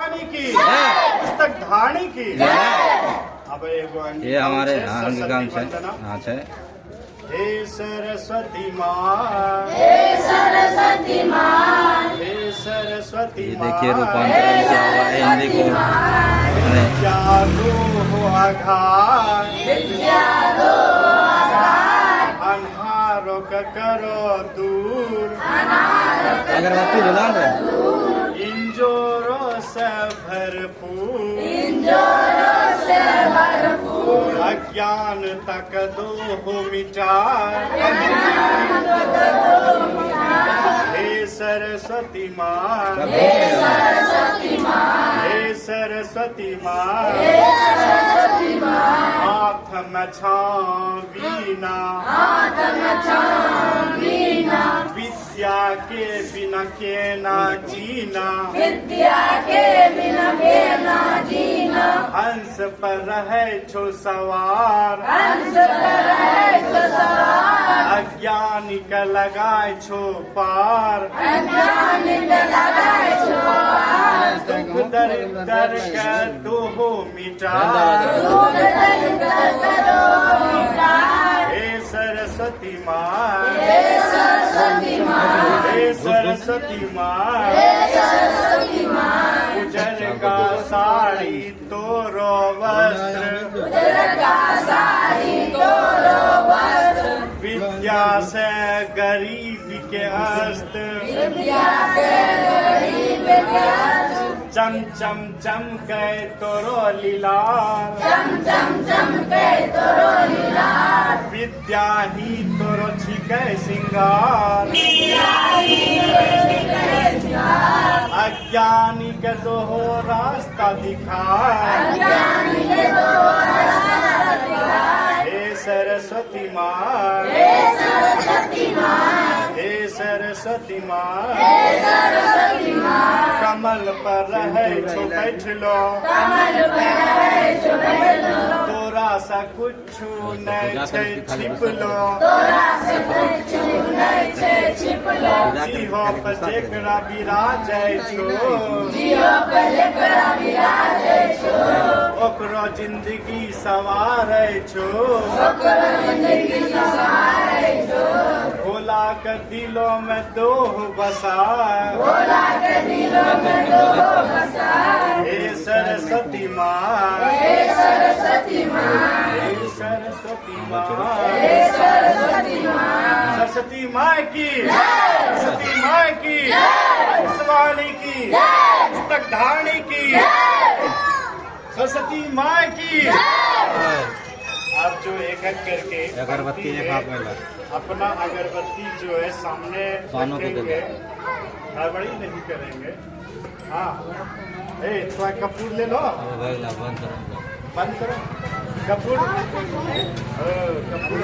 की पुस्तक धारणी की। अब ये हमारे गांव से हाँ है। हे सरस्वती माँ, हे सरस्वती माँ, हे सरस्वती ये माँ, देखिए रूपांतरण क्या हुआ है हिंदी को। विद्या दो आघात, विद्या दो आघात, अन्हारों का करो दूर, अगरबत्ती जला रहे इंजोरों से भरपूर, इंजोरों से भरपूर, अज्ञान तक दो हो मिटा। हे सरस्वती माँ, हे सरस्वती माँ, हे सरस्वती माँ, हे सरस्वती माँ, हाथ में छावीना, हाथ में छावीना, विद्या के बिना के ना जीना, विद्या के बिना के ना जीना, हंस पर रहे छो सवार, हंस पर है तो सवार, अज्ञानी का लगाए छो पार, अज्ञान के लगाए छुपार, दुख दर का दो हो मिटा। दुख दर्द करो मिटाए। हे सरस्वती माँ, हे सरस्वती माँ, हे सरस्वती माँ, हे सरस्वती माँ, उजर का साड़ी तोरो वस्त्र, उजर का साड़ी तोरो वस्त्र, विद्या से गरीब के अस्त, विद्या से गरीब के अस्त, चम चम चमके तोरो लीलार, चम चम चमके तोरो लीलार, विद्या ही तोरो छिके सिंगार, अज्ञानी के दो हो रास्ता दिखाए। अज्ञानी के दो रास्ता दिखाए। हे सरस्वती माँ, हे सरस्वती माँ, हे सरस्वती माँ, हे सरस्वती माँ, कमल पर रहे छो बैठ लो, कमल पर है जो बैठो, तोरा सा कुछ नहीं छै छिप लो, तोरा से कुछ नहीं छे छिप लो, जीहो पर जेकरा विराजै छो, जियो पे जेकरा विराजै छो, ओकरो जिंदगी सवारै छो, ओकरो जिंदगी सवारै छो, भोला के दिलों में दोह बसाए। भोला के दिलों में दो बसाए। हे सरस्वती माँ, हे सरस्वती माँ, हे सरस्वती माँ, हे सरस्वती माँ, सरस्वती माँ की, सरस्वती माँ की, हंसवाणी की, पुस्तक धारणी की, सरस्वती माँ की। आप जो एक एक करके अगरबत्ती एक हाथ में ला। अपना अगरबत्ती जो है सामने कानों को दे दो। रखेंगे, हड़बड़ी नहीं करेंगे। हाँ, ए थोड़ा कपूर ले लो, बंद करो। बंद करो कपूर, कपूर